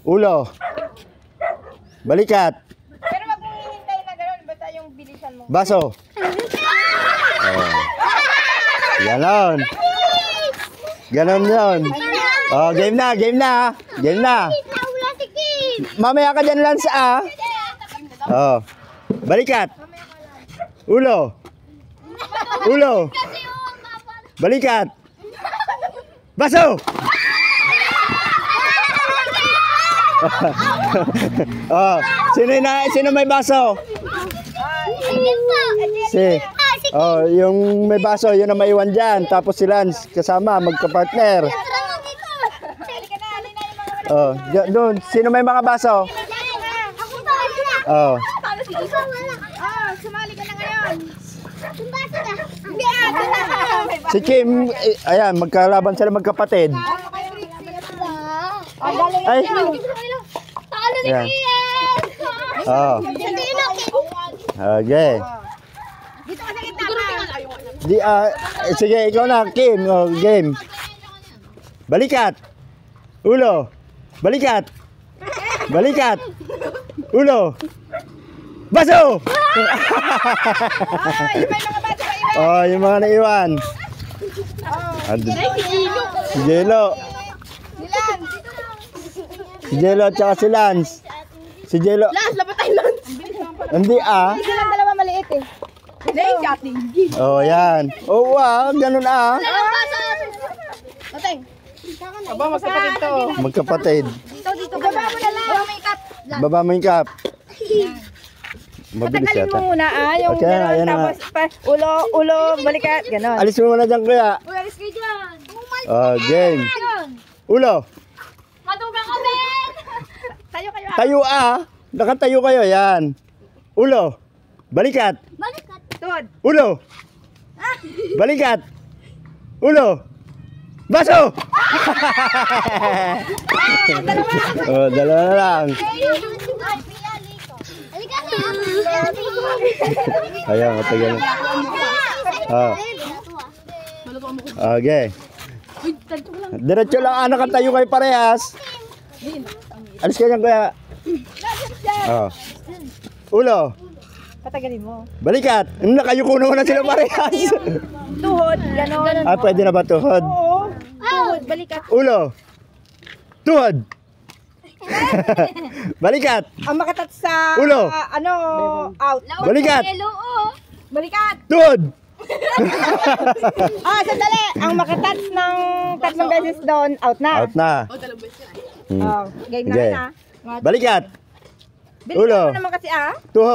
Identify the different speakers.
Speaker 1: Ulo. Balikat.
Speaker 2: Pero wag mong hihintay na gano'n. Basta yung bilisan mo.
Speaker 1: Baso. Ganon. Ganon yun. Oh, game na, game na. Game na. Mamaya ka dyan, Lance, ah. Oh. Balikat. Ulo. Ulo. Balikat. Baso. Oh, sino may baso? Oh, yung may baso, yun ang maiwan dyan. Tapos si Lance kasama, magka-partner. Oh, doon, sino may mga baso? Oh.
Speaker 2: Sumali ka na ngayon.
Speaker 1: Si Kim, ayan, magkalaban sila magkapatid. Ay. Ayan. Oh. Okay. Di, sige, ikaw na, Kim. Oh, game. Balikat. Ulo. Balikat. Balikat. Ulo. Baso! Oh, yung mga naiwan. Si Jello. Si Jello at saka si Lance. Si Jello.
Speaker 2: Lance, lapatay Lance.
Speaker 1: Hindi ah.
Speaker 2: Hindi lang dalawa maliit eh.
Speaker 1: Oh, yan. Oh, wow, ganun ah.
Speaker 2: Oteng.
Speaker 3: Aba, magkapatid to.
Speaker 1: Magkapatid.
Speaker 2: Dito, baba mo na lang. Baba mo yung cup.
Speaker 1: Baba mo yung cup. Mabilis
Speaker 2: Patagalin
Speaker 1: yata.
Speaker 2: mo muna yung
Speaker 1: Okay,
Speaker 2: gano'n,
Speaker 1: ayan na
Speaker 2: tapos ulo, balikat, gano'n.
Speaker 1: Alis mo muna dyan kuya.
Speaker 2: Alis kayo dyan.
Speaker 1: Game. Ulo.
Speaker 2: Matugang kami. Tayo kayo.
Speaker 1: Tayo ah. Nakatayo kayo. Yan. Ulo. Balikat.
Speaker 2: Balikat. Tod.
Speaker 1: Ulo. Balikat. Ulo. Baso. Oh, dalawa na lang. Ayan, matagal na. Oh. Okay. Diretso lang, nakatayo kayo parehas. Alis ka dyan, kuya. Oh. Ulo.
Speaker 2: Patagalin mo.
Speaker 1: Balikat. Nakayuko naman na sila parehas.
Speaker 2: Tuhod, gano'n.
Speaker 1: Ah, pwede na ba tuhod?
Speaker 2: Oo. Tuhod, balikat.
Speaker 1: Ulo. Tuhod. Balikat.
Speaker 2: Ang makatat sa
Speaker 1: Ulo.
Speaker 2: Out.
Speaker 1: Balikat.
Speaker 2: Balikat.
Speaker 1: Tuhod.
Speaker 2: Sandali. Ang makatat ng 3 beses doon, out na.
Speaker 1: Out na.
Speaker 2: Oh, game na
Speaker 1: Okay.
Speaker 2: na.
Speaker 1: Balikat.
Speaker 2: Bilisan
Speaker 1: Ulo.
Speaker 2: mo naman kasi
Speaker 1: Tuhod.